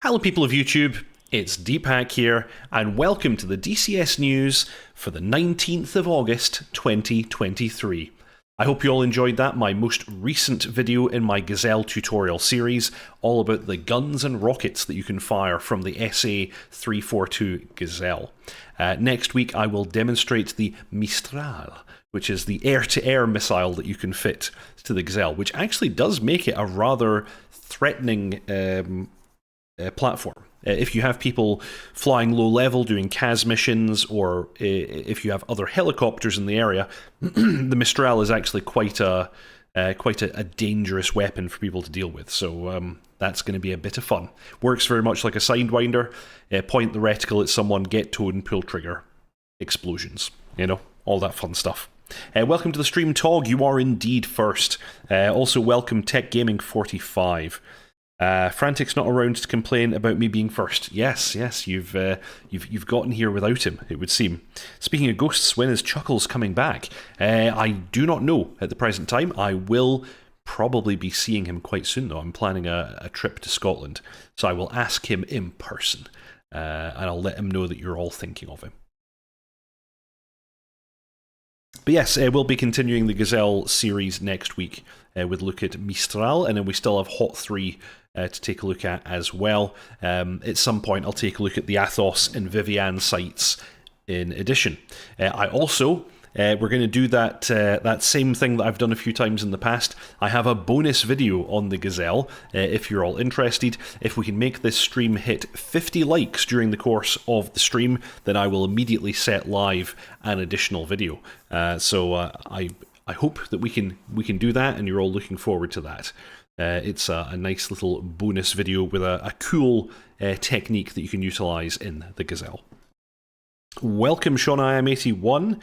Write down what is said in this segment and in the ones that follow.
Hello people of YouTube, it's Deepak here, and welcome to the DCS News for the 19th of August 2023. I hope you all enjoyed that, my most recent video in my Gazelle tutorial series, all about the guns and rockets that you can fire from the SA-342 Gazelle. Next week I will demonstrate the Mistral, which is the air-to-air missile that you can fit to the Gazelle, which actually does make it a rather threatening platform. If you have people flying low level doing CAS missions, or if you have other helicopters in the area, the Mistral is actually quite a dangerous weapon for people to deal with. So that's going to be a bit of fun. Works very much like a Sidewinder. Point the reticle at someone, get towed and pull trigger. Explosions. You know, all that fun stuff. Welcome to the stream, Tog. You are indeed first. Also welcome Tech Gaming 45. Frantic's not around to complain about me being first. Yes, you've gotten here without him, it would seem. Speaking of ghosts, when is Chuckles coming back? I do not know at the present time. I will probably be seeing him quite soon, though. I'm planning a trip to Scotland, so I will ask him in person, and I'll let him know that you're all thinking of him. But yes, we'll be continuing the Gazelle series next week with a look at Mistral, and then we still have Hot 3 to take a look at as well. At some point I'll take a look at the Athos and Vivian sites in addition. I also, we're going to do that same thing that I've done a few times in the past. I have a bonus video on the Gazelle, if you're all interested. If we can make this stream hit 50 likes during the course of the stream, then I will immediately set live an additional video. So I hope that we can do that, and you're all looking forward to that. It's a nice little bonus video with a cool technique that you can utilise in the Gazelle. Welcome Sean IM81,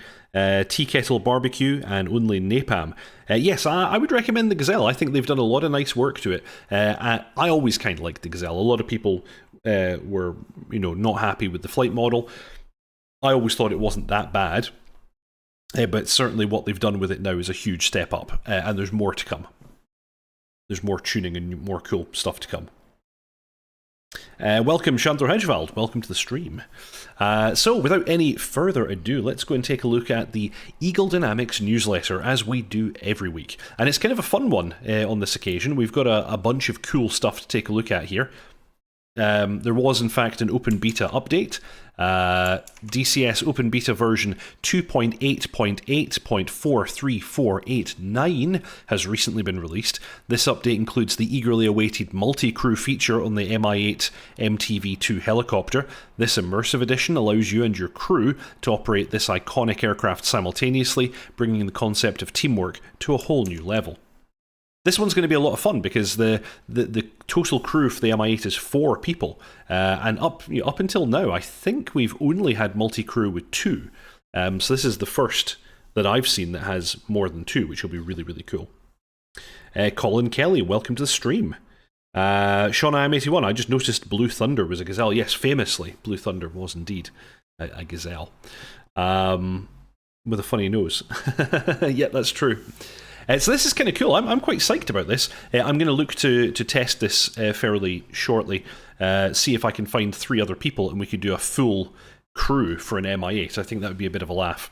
Tea Kettle Barbecue, and Only Napalm. Yes, I would recommend the Gazelle. I think they've done a lot of nice work to it. I always kind of liked the Gazelle. A lot of people were, not happy with the flight model. I always thought it wasn't that bad, but certainly what they've done with it now is a huge step up, and there's more to come. There's more tuning and more cool stuff to come. Welcome Chandler Hedgevald, welcome to the stream. So without any further ado, let's go and take a look at the Eagle Dynamics newsletter, as we do every week. And it's kind of a fun one on this occasion. We've got a bunch of cool stuff to take a look at here. There was in fact an open beta update. DCS open beta version 2.8.8.43489 has recently been released. This update includes the eagerly awaited multi-crew feature on the Mi8 MTV-2 helicopter. This immersive edition allows you and your crew to operate this iconic aircraft simultaneously, bringing the concept of teamwork to a whole new level. This one's going to be a lot of fun because the total crew for the Mi8 is 4 people, and up until now, I think we've only had multi-crew with 2. So this is the first that I've seen that has more than 2, which will be really, really cool. Colin Kelly, welcome to the stream. Sean IM81, I just noticed Blue Thunder was a Gazelle. Yes, famously, Blue Thunder was indeed a Gazelle. With a funny nose. Yeah, that's true. So this is kind of cool. I'm quite psyched about this. I'm going to look to test this fairly shortly, see if I can find 3 other people and we could do a full crew for an Mi8. I think that would be a bit of a laugh.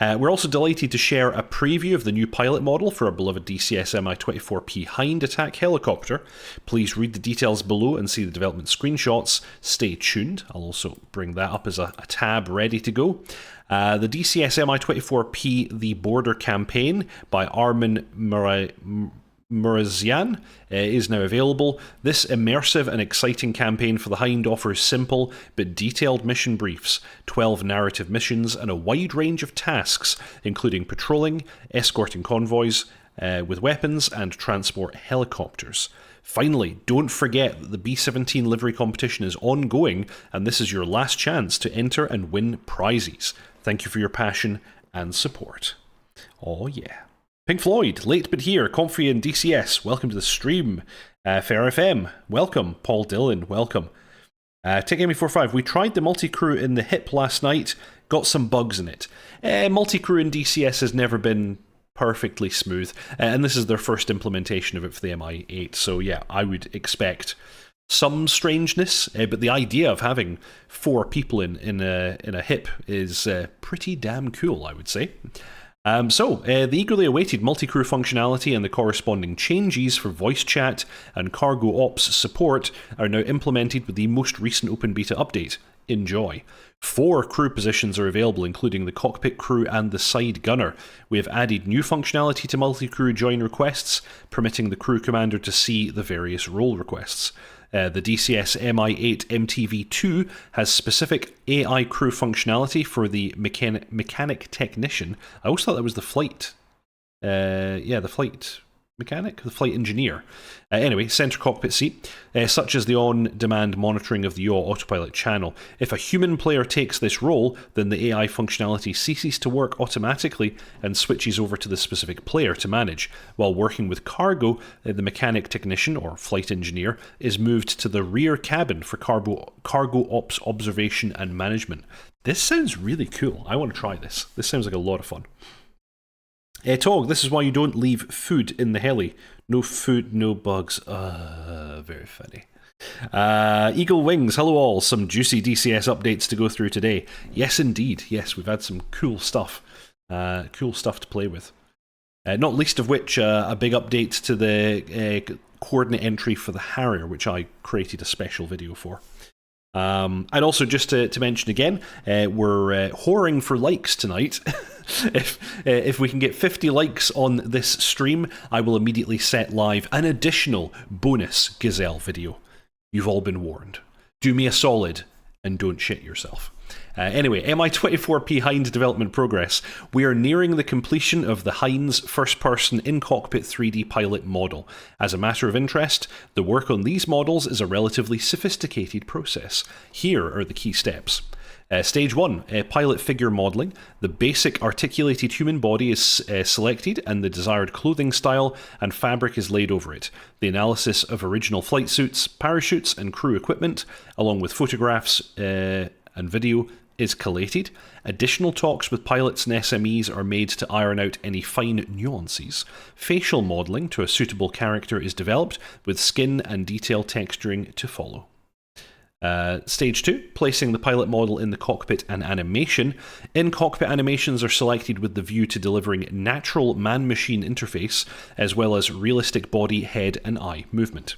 We're also delighted to share a preview of the new pilot model for our beloved DCS Mi-24P Hind attack helicopter. Please read the details below and see the development screenshots. Stay tuned. I'll also bring that up as a tab ready to go. The DCS Mi-24P The Border Campaign by Armin Murazian is now available. This immersive and exciting campaign for the Hind offers simple but detailed mission briefs, 12 narrative missions, and a wide range of tasks, including patrolling, escorting convoys with weapons, and transport helicopters. Finally, don't forget that the B-17 livery competition is ongoing, and this is your last chance to enter and win prizes. Thank you for your passion and support. Oh yeah. Pink Floyd, late but here, Comfrey and DCS, welcome to the stream. Fair FM, welcome. Paul Dillon, welcome. TechGaming45, we tried the multi-crew in the HIP last night, got some bugs in it. Multi-crew in DCS has never been perfectly smooth, and this is their first implementation of it for the Mi8, so yeah, I would expect some strangeness, but the idea of having 4 people in a hip is pretty damn cool, I would say. The eagerly awaited multi-crew functionality and the corresponding changes for voice chat and cargo ops support are now implemented with the most recent open beta update. Enjoy. 4 crew positions are available, including the cockpit crew and the side gunner. We have added new functionality to multi-crew join requests, permitting the crew commander to see the various role requests. The DCS Mi8 MTV2 has specific AI crew functionality for the mechanic technician. I always thought that was the flight. The flight mechanic? The flight engineer. Anyway, center cockpit seat, such as the on-demand monitoring of the yaw autopilot channel. If a human player takes this role, then the AI functionality ceases to work automatically and switches over to the specific player to manage. While working with cargo, the mechanic technician, or flight engineer, is moved to the rear cabin for cargo ops observation and management. This sounds really cool. I want to try this. This sounds like a lot of fun. Tog, this is why you don't leave food in the heli. No food, no bugs. Very funny. Eagle Wings, hello all. Some juicy DCS updates to go through today. Yes, indeed. Yes, we've had some cool stuff. Cool stuff to play with. Not least of which, a big update to the coordinate entry for the Harrier, which I created a special video for. And also, just to mention again, we're whoring for likes tonight. If we can get 50 likes on this stream, I will immediately set live an additional bonus Gazelle video. You've all been warned. Do me a solid and don't shit yourself. Anyway, Mi-24P Hind development progress. We are nearing the completion of the Hind's first-person in-cockpit 3D pilot model. As a matter of interest, the work on these models is a relatively sophisticated process. Here are the key steps. Stage 1, pilot figure modelling. The basic articulated human body is selected and the desired clothing style and fabric is laid over it. The analysis of original flight suits, parachutes and crew equipment, along with photographs and video, is collated. Additional talks with pilots and SMEs are made to iron out any fine nuances. Facial modelling to a suitable character is developed, with skin and detail texturing to follow. Stage 2, placing the pilot model in the cockpit and animation. In-cockpit animations are selected with the view to delivering natural man-machine interface, as well as realistic body, head and eye movement.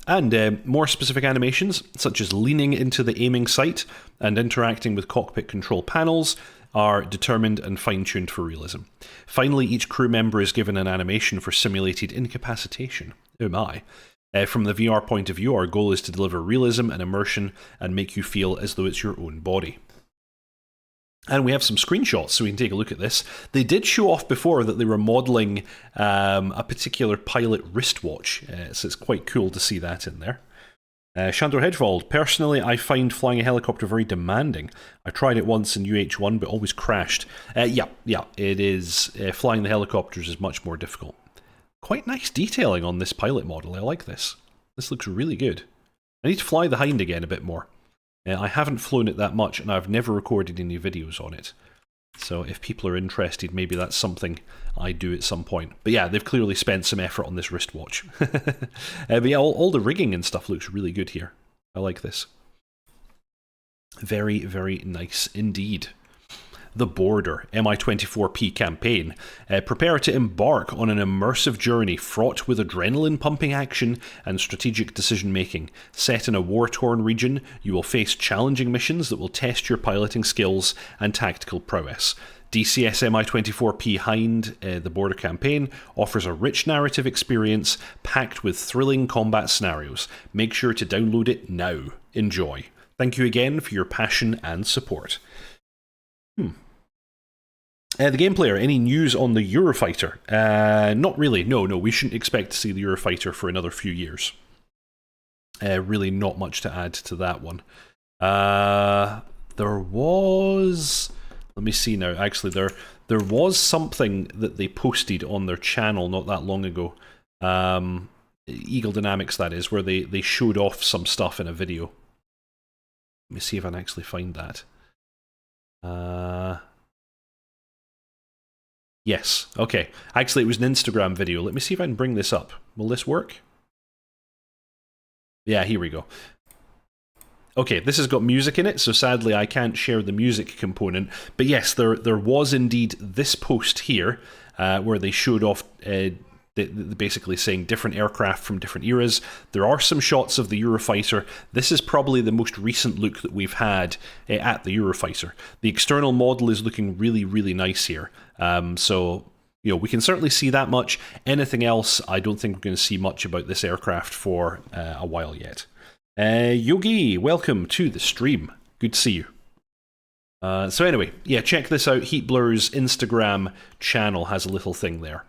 And more specific animations, such as leaning into the aiming sight and interacting with cockpit control panels, are determined and fine-tuned for realism. Finally, each crew member is given an animation for simulated incapacitation. Oh my. From the VR point of view, our goal is to deliver realism and immersion and make you feel as though it's your own body. And we have some screenshots, so we can take a look at this. They did show off before that they were modelling a particular pilot wristwatch, so it's quite cool to see that in there. Shandor Hedgewald, personally I find flying a helicopter very demanding. I tried it once in UH1 but always crashed. Yeah, it is. Flying the helicopters is much more difficult. Quite nice detailing on this pilot model, I like this. This looks really good. I need to fly the Hind again a bit more. I haven't flown it that much and I've never recorded any videos on it. So if people are interested, maybe that's something I do at some point. But yeah, they've clearly spent some effort on this wristwatch. But yeah, all the rigging and stuff looks really good here. I like this. Very, very nice indeed. The Border, Mi-24P campaign. Prepare to embark on an immersive journey fraught with adrenaline-pumping action and strategic decision-making. Set in a war-torn region, you will face challenging missions that will test your piloting skills and tactical prowess. DCS Mi-24P Hind, the Border campaign, offers a rich narrative experience packed with thrilling combat scenarios. Make sure to download it now. Enjoy. Thank you again for your passion and support. The game player, any news on the Eurofighter? Not really, no, we shouldn't expect to see the Eurofighter for another few years. Really not much to add to that one. There was... Let me see now, actually there was something that they posted on their channel not that long ago. Eagle Dynamics, that is, where they showed off some stuff in a video. Let me see if I can actually find that. Yes, okay. Actually, it was an Instagram video. Let me see if I can bring this up. Will this work? Yeah, here we go. Okay, this has got music in it, so sadly I can't share the music component. But yes, there was indeed this post here, where they showed off basically saying different aircraft from different eras. There are some shots of the Eurofighter. This is probably the most recent look that we've had at the Eurofighter. The external model is looking really, really nice here. So, you know, we can certainly see that much. Anything else, I don't think we're going to see much about this aircraft for a while yet. Yogi, welcome to the stream. Good to see you. So anyway, yeah, check this out. HeatBlur's Instagram channel has a little thing there.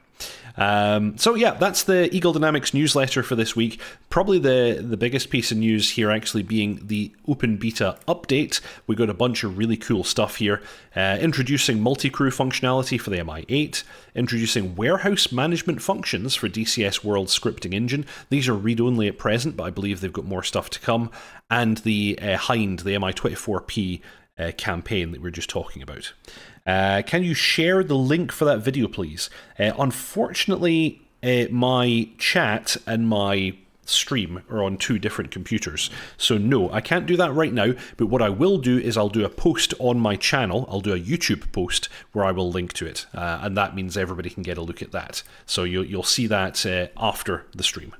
So yeah, that's the Eagle Dynamics newsletter for this week. Probably the biggest piece of news here actually being the open beta update. We got a bunch of really cool stuff here. Introducing multi-crew functionality for the Mi8, introducing warehouse management functions for DCS World scripting engine. These are read-only at present, but I believe they've got more stuff to come. And the Hind, the Mi24P campaign that we were just talking about. Can you share the link for that video, please? Unfortunately, my chat and my stream are on two different computers. So no, I can't do that right now, but what I will do is I'll do a post on my channel. I'll do a YouTube post where I will link to it, and that means everybody can get a look at that. So you'll see that after the stream.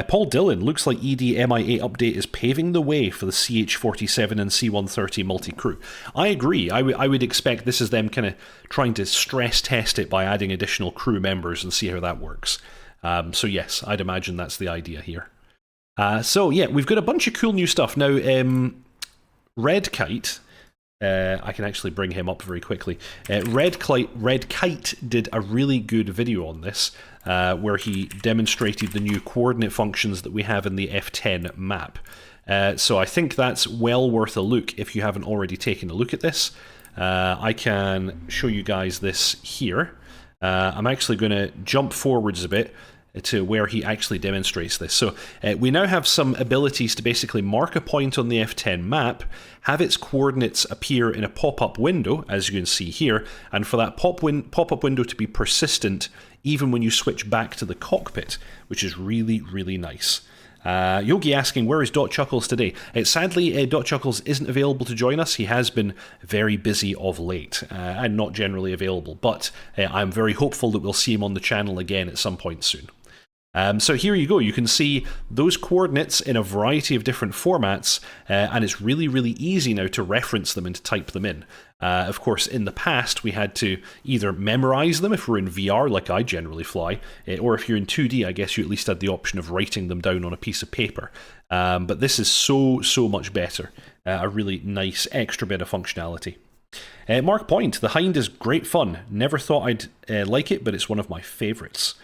Paul Dillon, looks like ED Mi8 update is paving the way for the CH-47 and C-130 multi-crew. I agree. I would expect this is them kind of trying to stress test it by adding additional crew members and see how that works. So yes, I'd imagine that's the idea here. So yeah, we've got a bunch of cool new stuff. Now, Red Kite, I can actually bring him up very quickly. Red Kite did a really good video on this, where he demonstrated the new coordinate functions that we have in the F10 map. So I think that's well worth a look if you haven't already taken a look at this. I can show you guys this here. I'm actually going to jump forwards a bit to where he actually demonstrates this. So we now have some abilities to basically mark a point on the F10 map, have its coordinates appear in a pop-up window, as you can see here, and for that pop-up window to be persistent even when you switch back to the cockpit, which is really, really nice. Yogi asking, where is dotChuckles today? Sadly, dotChuckles isn't available to join us. He has been very busy of late, and not generally available, but I'm very hopeful that we'll see him on the channel again at some point soon. So here you go, you can see those coordinates in a variety of different formats, and it's really, really easy now to reference them and to type them in. Of course, in the past, we had to either memorize them if we're in VR, like I generally fly, or if you're in 2D, I guess you at least had the option of writing them down on a piece of paper. But this is so much better. A really nice extra bit of functionality. Mark Point, the Hind is great fun. Never thought I'd like it, but it's one of my favourites.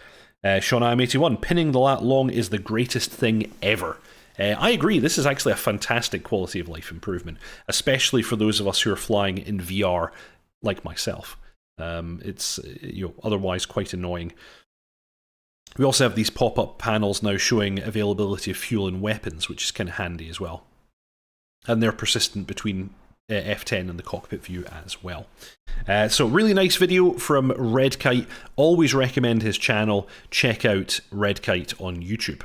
Sean IM81, pinning the lat long is the greatest thing ever. I agree, this is actually a fantastic quality of life improvement, especially for those of us who are flying in VR, like myself. It's otherwise quite annoying. We also have these pop-up panels now showing availability of fuel and weapons, which is kind of handy as well. And they're persistent between F10 and the cockpit view as well. So really nice video from Red Kite. Always recommend his channel. Check out Red Kite on YouTube.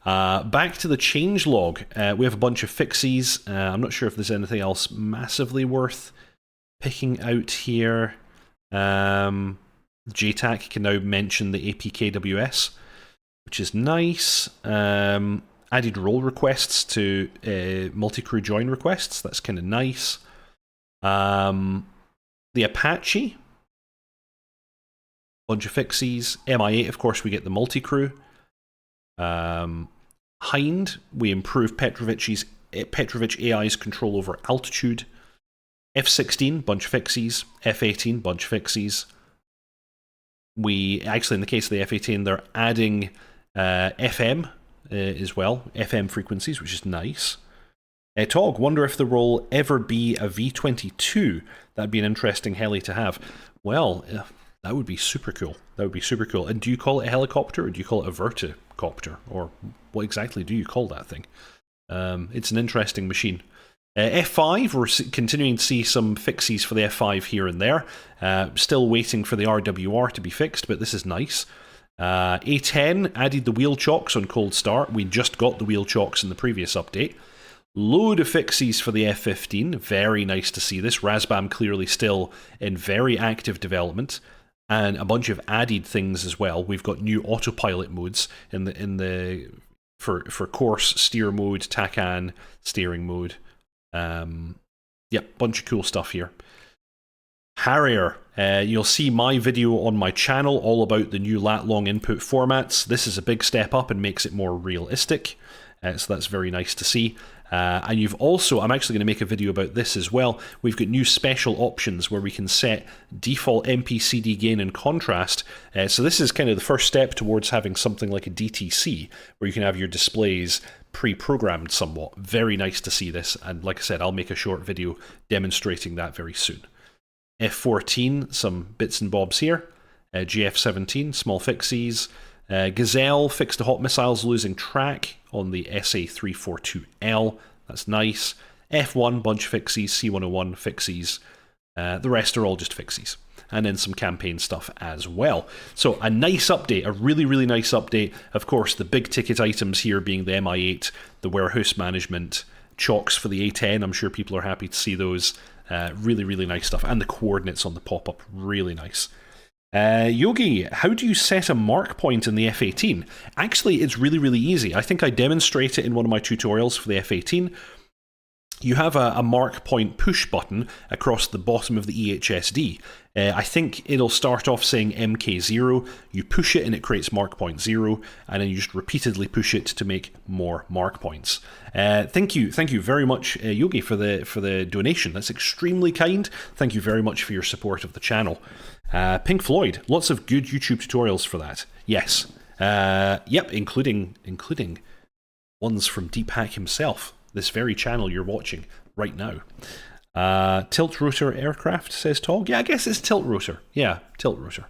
Back to the changelog. We have a bunch of fixies. I'm not sure if there's anything else massively worth picking out here. JTAC can now mention the APKWS, which is nice. Added role requests to multi-crew join requests. That's kind of nice. The Apache. Bunch of fixies. Mi8, of course, we get the multi-crew. Hind, we improve Petrovich AI's control over altitude. F16, bunch of fixies. F18, bunch of fixies. We, actually in the case of the F18, they're adding FM as well, FM frequencies, which is nice. Tog, wonder if there will ever be a V22. That'd be an interesting heli to have. Well, that would be super cool. That would be super cool. And do you call it a helicopter, or do you call it a verticopter? Or what exactly do you call that thing? It's an interesting machine. F5, we're continuing to see some fixes for the F5 here and there. Still waiting for the RWR to be fixed, but this is nice. A10 added the wheel chocks on cold start. We just got the wheel chocks in the previous update. Load of fixes for the F15. Very nice to see this. Razbam clearly still in very active development. And a bunch of added things as well. We've got new autopilot modes for course, steer mode, TACAN, steering mode. Yep, bunch of cool stuff here. Harrier, you'll see my video on my channel all about the new lat-long input formats. This is a big step up and makes it more realistic, so that's very nice to see. And you've also, I'm actually going to make a video about this as well, we've got new special options where we can set default MPCD gain and contrast. So this is kind of the first step towards having something like a DTC, where you can have your displays pre-programmed somewhat. Very nice to see this, and like I said, I'll make a short video demonstrating that very soon. F14, some bits and bobs here. GF17, small fixes. Gazelle fixed the hot missiles losing track on the SA342L. That's nice. F1, bunch of fixes. C101, fixes. The rest are all just fixes. And then some campaign stuff as well. So a nice update, a really, really nice update. Of course, the big ticket items here being the Mi8, the warehouse management, chocks for the A10. I'm sure people are happy to see those. Really, really nice stuff. And the coordinates on the pop-up, really nice. Yogi, how do you set a mark point in the F18? Actually, it's really, really easy. I think I demonstrate it in one of my tutorials for the F18. You have a mark point push button across the bottom of the EHSD. I think it'll start off saying MK0, you push it and it creates mark point 0, and then you just repeatedly push it to make more mark points. Thank you very much, Yogi, for the donation. That's extremely kind. Thank you very much for your support of the channel. Pink Floyd, lots of good YouTube tutorials for that. Yes. Yep, including ones from Deep Hack himself. This very channel you're watching right now. Tilt rotor aircraft, says Tog. Yeah, I guess it's tilt rotor. Yeah, tilt rotor.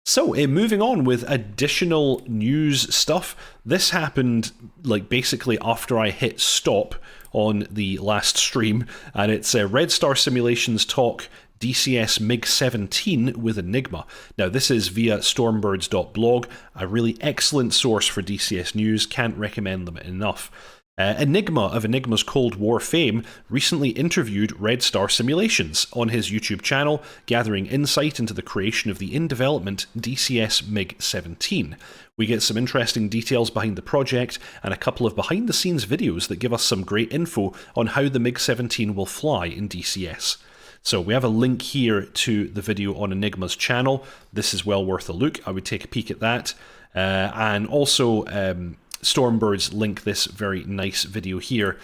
So, moving on with additional news stuff. This happened, like, basically after I hit stop on the last stream, and it's Red Star Simulations talk DCS MiG-17 with Enigma. Now, this is via stormbirds.blog, a really excellent source for DCS news. Can't recommend them enough. Enigma of Enigma's Cold War fame recently interviewed Red Star Simulations on his YouTube channel, gathering insight into the creation of the in-development DCS MiG-17. We get some interesting details behind the project and a couple of behind-the-scenes videos that give us some great info on how the MiG-17 will fly in DCS. So we have a link here to the video on Enigma's channel. This is well worth a look. I would take a peek at that. And also, Stormbirds link this very nice video here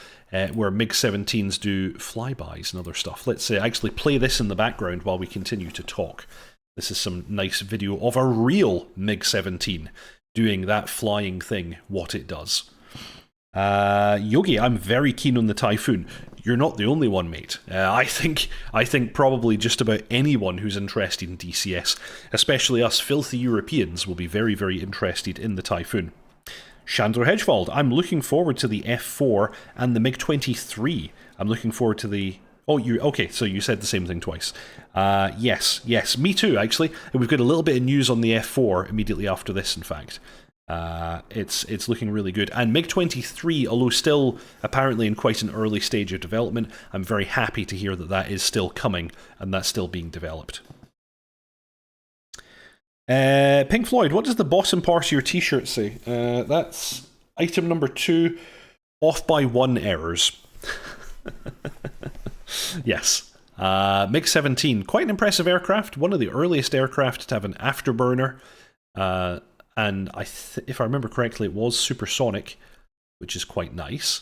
where MiG-17s do flybys and other stuff. Let's actually play this in the background while we continue to talk. This is some nice video of a real MiG-17 doing that flying thing, what it does. Yogi, I'm very keen on the Typhoon. You're not the only one, mate. I think probably just about anyone who's interested in DCS, especially us filthy Europeans, will be very, very interested in the Typhoon. Chandler Hedgefald, I'm looking forward to the F4 and the MiG-23. I'm looking forward to the... Oh, okay, so you said the same thing twice. Yes, me too, actually. And we've got a little bit of news on the F4 immediately after this, in fact. It's looking really good. And MiG-23, although still apparently in quite an early stage of development, I'm very happy to hear that that is still coming and that's still being developed. Pink Floyd, what does the bottom part of your t-shirt say? That's item number 2, off by 1 errors. Yes. MiG-17, quite an impressive aircraft, one of the earliest aircraft to have an afterburner. And if I remember correctly, it was supersonic, which is quite nice.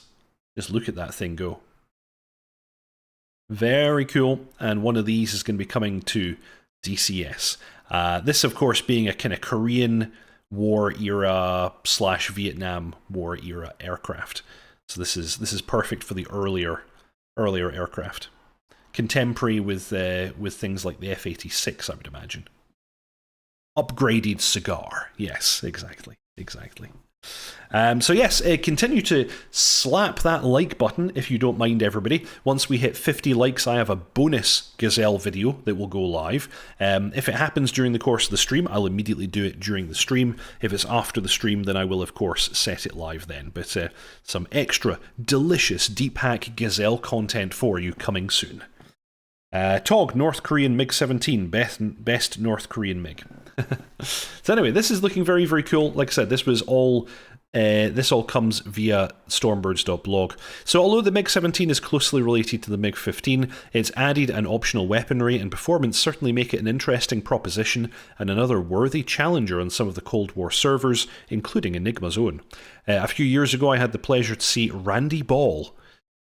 Just look at that thing go. Very cool. And one of these is going to be coming to DCS. This, of course, being a kind of Korean War era / Vietnam War era aircraft. So this is perfect for the earlier aircraft. Contemporary with things like the F-86, I would imagine. Upgraded cigar. Yes, exactly. So yes, continue to slap that like button if you don't mind, everybody. Once we hit 50 likes, I have a bonus Gazelle video that will go live. If it happens during the course of the stream, I'll immediately do it during the stream. If it's after the stream, then I will, of course, set it live then. But some extra delicious Deep Hack Gazelle content for you coming soon. Tog, North Korean MiG-17, best North Korean MiG. So anyway, this is looking very, very cool. Like I said, this was all... this all comes via stormbirds.blog. So although the MiG-17 is closely related to the MiG-15, its added and optional weaponry and performance certainly make it an interesting proposition and another worthy challenger on some of the Cold War servers, including Enigma's own. A few years ago I had the pleasure to see Randy Ball,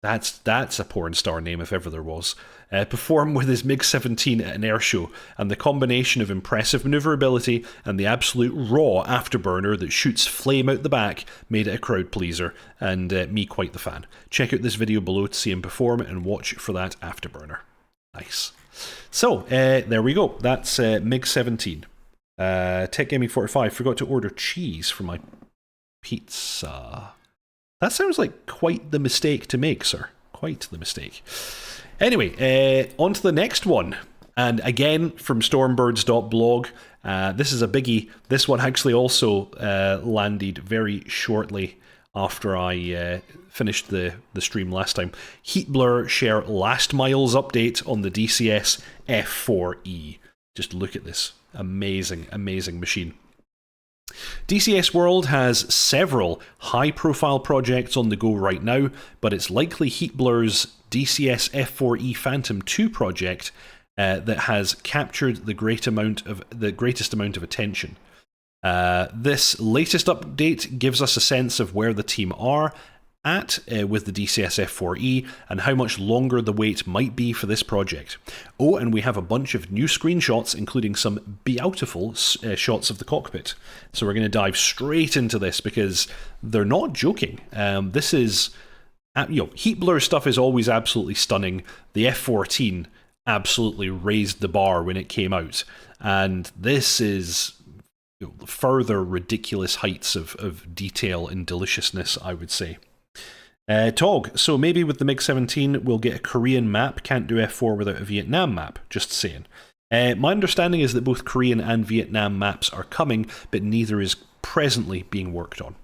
that's a porn star name if ever there was, perform with his MiG-17 at an airshow, and the combination of impressive manoeuvrability and the absolute raw afterburner that shoots flame out the back made it a crowd pleaser, and me quite the fan. Check out this video below to see him perform and watch for that afterburner. Nice. So, there we go. That's MiG-17. Tech Gaming 45, forgot to order cheese for my pizza. That sounds like quite the mistake to make, sir. Quite the mistake. Anyway, on to the next one. And again, from stormbirds.blog. This is a biggie. This one actually also landed very shortly after I finished the stream last time. Heatblur share last miles update on the DCS F4E. Just look at this. Amazing, amazing machine. DCS World has several high-profile projects on the go right now, but it's likely Heatblur's DCS F4E Phantom 2 project that has captured the greatest amount of attention. This latest update gives us a sense of where the team are at with the DCS F4E and how much longer the wait might be for this project. Oh, and we have a bunch of new screenshots, including some beautiful shots of the cockpit. So we're going to dive straight into this because they're not joking. This is, Heatblur stuff is always absolutely stunning. The F-14 absolutely raised the bar when it came out, and this is further ridiculous heights of detail and deliciousness, I would say. Tog, so maybe with the MiG-17 we'll get a Korean map, can't do F4 without a Vietnam map, just saying. My understanding is that both Korean and Vietnam maps are coming, but neither is presently being worked on.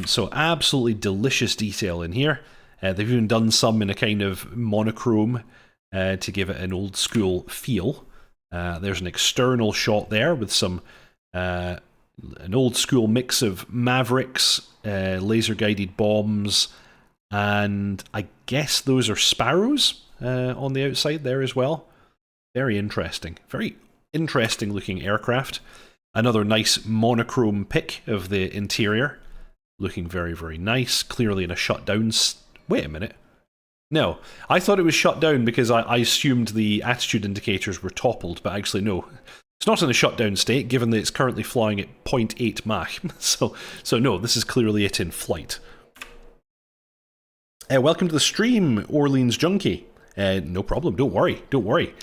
So absolutely delicious detail in here. They've even done some in a kind of monochrome to give it an old school feel. There's an external shot there with some an old school mix of Mavericks, laser guided bombs, and I guess those are Sparrows on the outside there as well. Very interesting looking aircraft. Another nice monochrome pic of the interior, looking very, very nice. Clearly in a shutdown. Wait a minute. No, I thought it was shut down because I assumed the attitude indicators were toppled, but actually no. It's not in a shutdown state, given that it's currently flying at 0.8 Mach. So no, this is clearly it in flight. Welcome to the stream, Orleans Junkie. No problem, don't worry.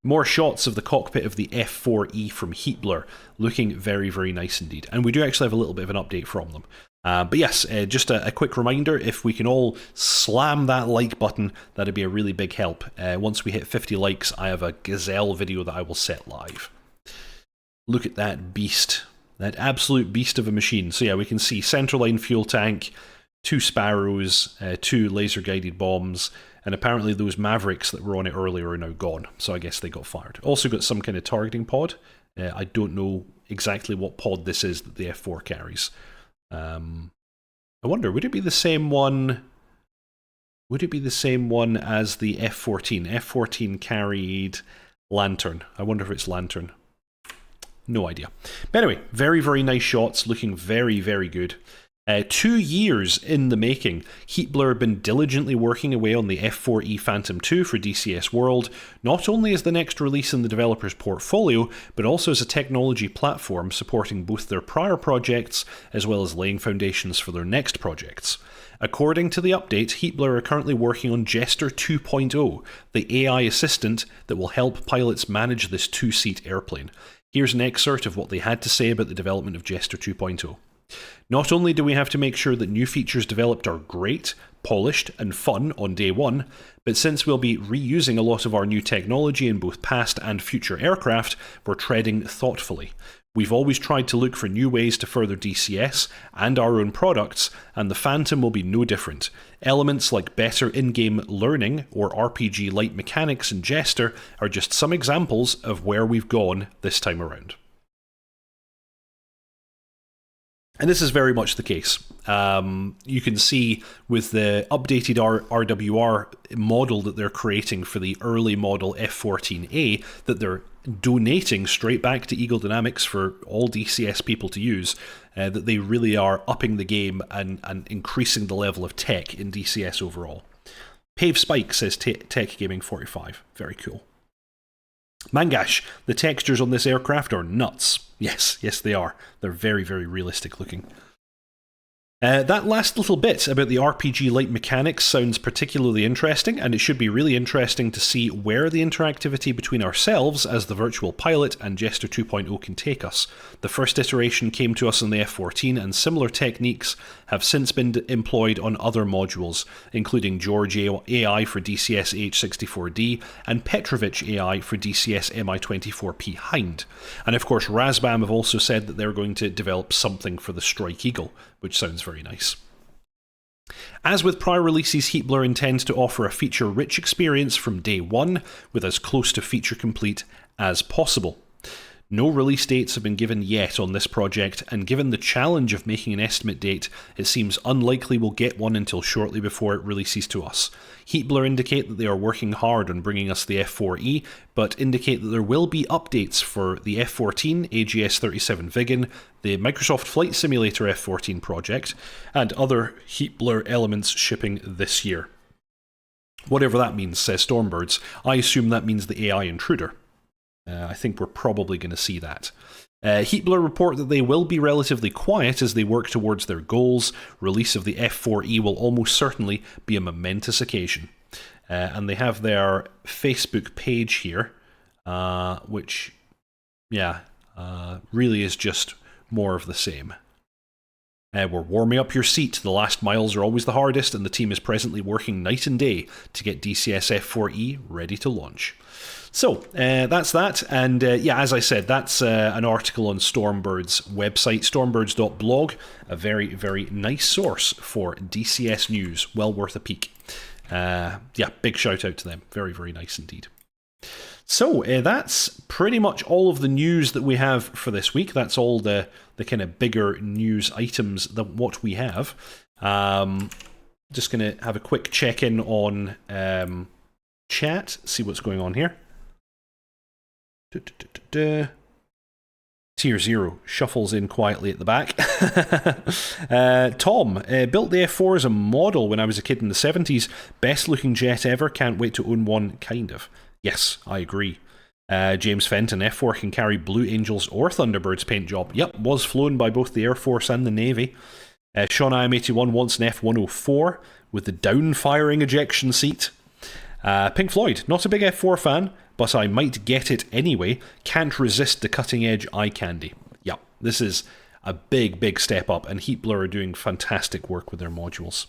More shots of the cockpit of the F4E from Heatblur, looking very, very nice indeed. And we do actually have a little bit of an update from them. But yes, just a quick reminder, if we can all slam that like button, that'd be a really big help. Once we hit 50 likes, I have a Gazelle video that I will set live. Look at that beast. That absolute beast of a machine. So yeah, we can see centerline fuel tank, 2 Sparrows, 2 laser-guided bombs, and apparently those Mavericks that were on it earlier are now gone, so I guess they got fired. Also got some kind of targeting pod. I don't know exactly what pod this is that the F4 carries. I wonder, would it be the same one? Would it be the same one as the F-14? F-14 carried Lantern. I wonder if it's Lantern. No idea. But anyway, very, very nice shots, looking very, very good. 2 years in the making, Heatblur have been diligently working away on the F4E Phantom 2 for DCS World, not only as the next release in the developer's portfolio, but also as a technology platform supporting both their prior projects as well as laying foundations for their next projects. According to the update, Heatblur are currently working on Jester 2.0, the AI assistant that will help pilots manage this 2-seat airplane. Here's an excerpt of what they had to say about the development of Jester 2.0. Not only do we have to make sure that new features developed are great, polished, and fun on day one, but since we'll be reusing a lot of our new technology in both past and future aircraft, we're treading thoughtfully. We've always tried to look for new ways to further DCS and our own products, and the Phantom will be no different. Elements like better in-game learning or RPG-like mechanics in Jester are just some examples of where we've gone this time around. And this is very much the case. You can see with the updated RWR model that they're creating for the early model F14A that they're donating straight back to Eagle Dynamics for all DCS people to use, that they really are upping the game and increasing the level of tech in DCS overall. Pave Spike says Tech Gaming 45. Very cool. Mangash, the textures on this aircraft are nuts. Yes, they are. They're very, very realistic looking. That last little bit about the RPG-like mechanics sounds particularly interesting, and it should be really interesting to see where the interactivity between ourselves as the virtual pilot and Jester 2.0 can take us. The first iteration came to us in the F-14, and similar techniques have since been employed on other modules, including George AI for DCS H-64D and Petrovich AI for DCS Mi-24P Hind. And of course, Razbam have also said that they're going to develop something for the Strike Eagle, which sounds very nice. As with prior releases, Heatblur intends to offer a feature-rich experience from day one, with as close to feature complete as possible. No release dates have been given yet on this project, and given the challenge of making an estimate date, it seems unlikely we'll get one until shortly before it releases to us. Heatblur indicate that they are working hard on bringing us the F4E, but indicate that there will be updates for the F14, AGS-37 Viggen, the Microsoft Flight Simulator F14 project, and other Heatblur elements shipping this year. Whatever that means, says Stormbirds. I assume that means the AI intruder. I think we're probably going to see that. Heatblur report that they will be relatively quiet as they work towards their goals. Release of the F4E will almost certainly be a momentous occasion. And they have their Facebook page here, which, really is just more of the same. We're warming up your seat. The last miles are always the hardest, and the team is presently working night and day to get DCS F4E ready to launch. So, that's that, and as I said, that's an article on Stormbird's website, stormbirds.blog, a very, very nice source for DCS news, well worth a peek. Big shout out to them, very, very nice indeed. So, that's pretty much all of the news that we have for this week. That's all the kind of bigger news items than what we have. Just going to have a quick check-in on chat, see what's going on here. Tier 0 shuffles in quietly at the back. Tom, built the F4 as a model when I was a kid in the 70s. Best looking jet ever, can't wait to own one, kind of. Yes, I agree. James Fenton, F4 can carry Blue Angels or Thunderbirds paint job. Yep, was flown by both the Air Force and the Navy. Sean IM81 wants an F104 with the down-firing ejection seat. Pink Floyd, not a big F4 fan, but I might get it anyway. Can't resist the cutting-edge eye candy. Yep, this is a big, big step up, and Heatblur are doing fantastic work with their modules.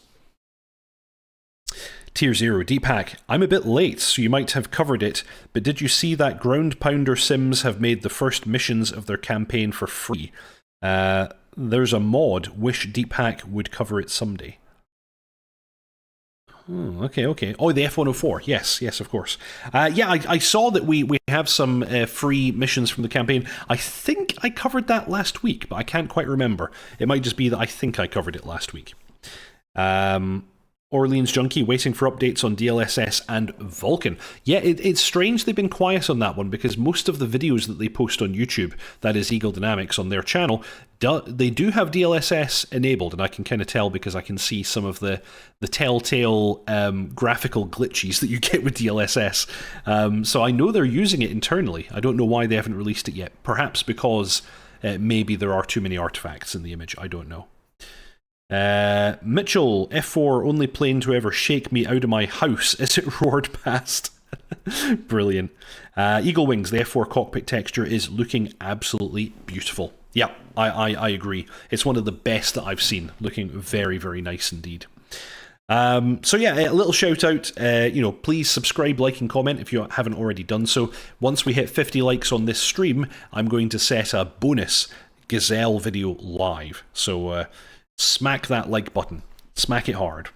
Tier 0, Deepak, I'm a bit late, so you might have covered it, but did you see that Ground Pounder Sims have made the first missions of their campaign for free? There's a mod, wish Deepak would cover it someday. Okay. Oh, the F104. Yes, of course. I saw that we have some free missions from the campaign. I think I covered that last week, but I can't quite remember. It might just be that I think I covered it last week. Orleans Junkie waiting for updates on DLSS and Vulcan. Yeah, it's strange they've been quiet on that one, because most of the videos that they post on YouTube, that is Eagle Dynamics on their channel, they do have DLSS enabled, and I can kind of tell because I can see some of the telltale graphical glitches that you get with DLSS. So I know they're using it internally. I don't know why they haven't released it yet. Perhaps because maybe there are too many artifacts in the image. I don't know. Mitchell, F4, only plane to ever shake me out of my house as it roared past. Brilliant. Eagle Wings, the F4 cockpit texture is looking absolutely beautiful. Yeah, I agree. It's one of the best that I've seen. Looking very, very nice indeed. So yeah, a little shout out, please subscribe, like and comment if you haven't already done so. Once we hit 50 likes on this stream, I'm going to set a bonus Gazelle video live. So smack that like button. Smack it hard.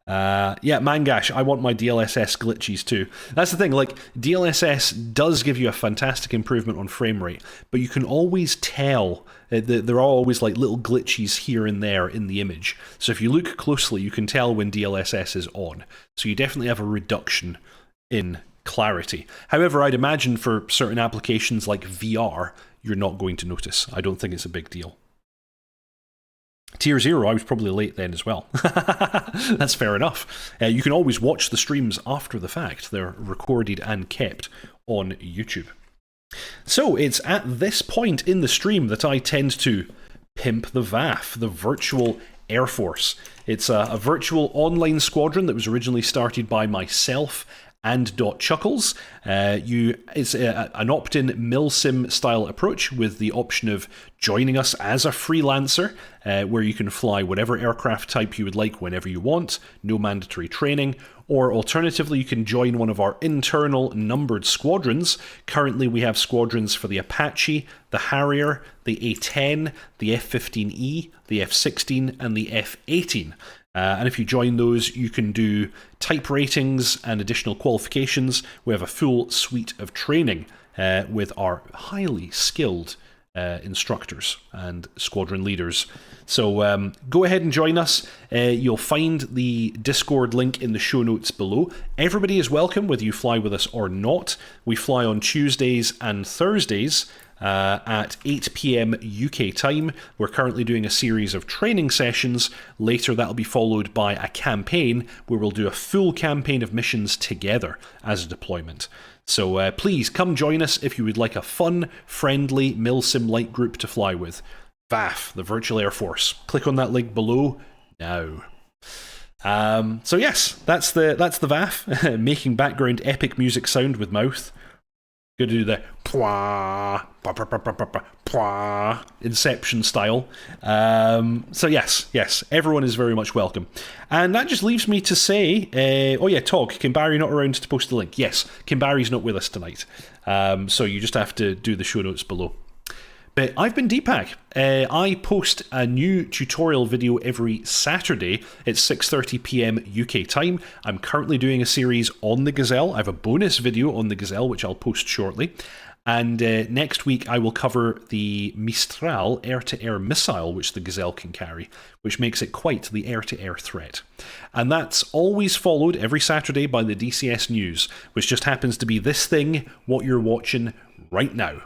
Yeah, Mangash, I want my DLSS glitches too. That's the thing, like, DLSS does give you a fantastic improvement on frame rate, but you can always tell there are always like little glitches here and there in the image. So if you look closely, you can tell when DLSS is on. So you definitely have a reduction in clarity. However, I'd imagine for certain applications like VR, you're not going to notice. I don't think it's a big deal. Tier 0, I was probably late then as well. That's fair enough. You can always watch the streams after the fact. They're recorded and kept on YouTube. So it's at this point in the stream that I tend to pimp the VAF, the Virtual Air Force. It's a virtual online squadron that was originally started by myself and dotChuckles. It's an opt-in milsim style approach with the option of joining us as a freelancer, where you can fly whatever aircraft type you would like whenever you want, no mandatory training, or alternatively you can join one of our internal numbered squadrons. Currently we have squadrons for the Apache, the Harrier, the A-10, the F-15E, the F-16 and the F-18. And if you join those, you can do type ratings and additional qualifications. We have a full suite of training with our highly skilled instructors and squadron leaders. So go ahead and join us. You'll find the Discord link in the show notes below. Everybody is welcome, whether you fly with us or not. We fly on Tuesdays and Thursdays at 8 PM UK time. We're currently doing a series of training sessions. Later that'll be followed by a campaign where we'll do a full campaign of missions together as a deployment. So please come join us if you would like a fun, friendly milsim light group to fly with. VAF, the Virtual Air Force. Click on that link below now. So yes, that's the VAF, making background epic music sound with mouth. Going to do the pwah, pwah, pwah, pwah, pwah, pwah, pwah, Inception style. So yes, everyone is very much welcome. And that just leaves me to say, oh yeah, Tog, Kimbari not around to post the link. Yes, Kimbari's not with us tonight. So you just have to do the show notes below. But I've been Deepak. I post a new tutorial video every Saturday at 6:30 PM UK time. I'm currently doing a series on the Gazelle. I have a bonus video on the Gazelle, which I'll post shortly. And next week I will cover the Mistral air-to-air missile, which the Gazelle can carry, which makes it quite the air-to-air threat. And that's always followed every Saturday by the DCS News, which just happens to be this thing, what you're watching right now.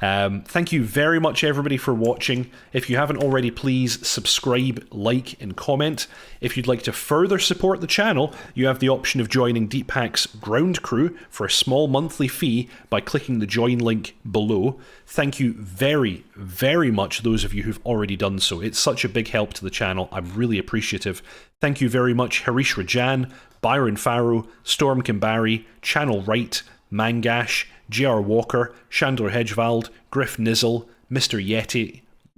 Thank you very much everybody for watching. If you haven't already, please subscribe, like and comment. If you'd like to further support the channel, you have the option of joining Deepak's ground crew for a small monthly fee by clicking the join link below. Thank you very, very much those of you who've already done so. It's such a big help to the channel. I'm really appreciative. Thank you very much Harish Rajan, Byron Farrow, Storm Kimbari, Channel Right, Mangash, J.R. Walker, Chandler Hedgevald, Griff Nizzle, Mr.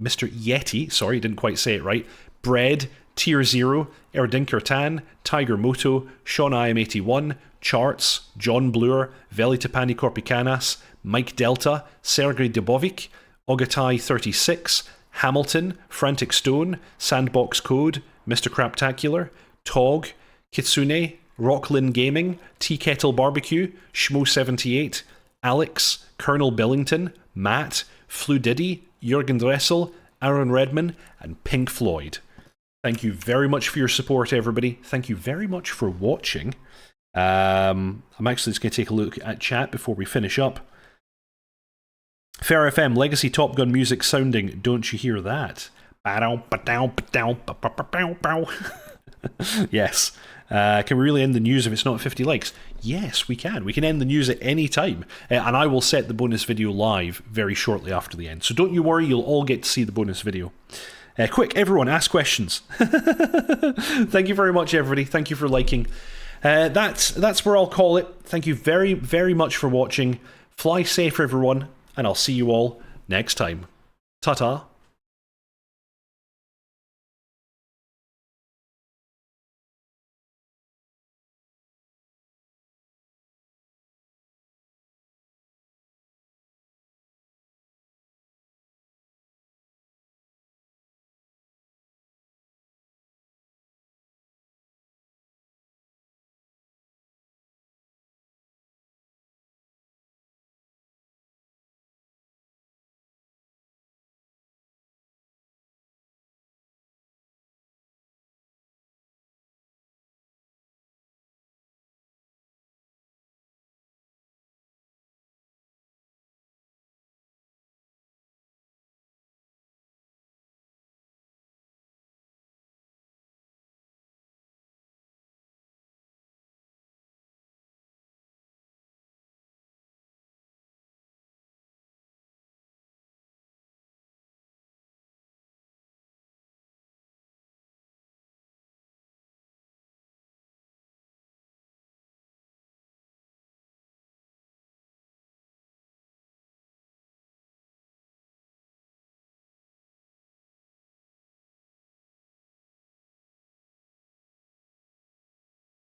Yeti, sorry, didn't quite say it right, Bread, Tier 0, Erdinker Tan, Tiger Moto, Sean IM81, Charts, John Bluer, Veli Tapani Korpikanas, Mike Delta, Sergei Dubovic, Ogatai 36, Hamilton, Frantic Stone, Sandbox Code, Mr. Craptacular, Tog, Kitsune, Rocklin Gaming, Tea Kettle Barbecue, Schmo78, Alex, Colonel Billington, Matt, Fludiddy, Jurgen Dressel, Aaron Redman, and Pink Floyd. Thank you very much for your support, everybody. Thank you very much for watching. I'm actually just going to take a look at chat before we finish up. Fair FM, Legacy Top Gun music sounding, don't you hear that? Yes. Can we really end the news if it's not 50 likes? Yes, we can. We can end the news at any time. And I will set the bonus video live very shortly after the end. So don't you worry, you'll all get to see the bonus video. Quick, everyone, ask questions. Thank you very much, everybody. Thank you for liking. That's where I'll call it. Thank you very, very much for watching. Fly safe, everyone. And I'll see you all next time. Ta-ta.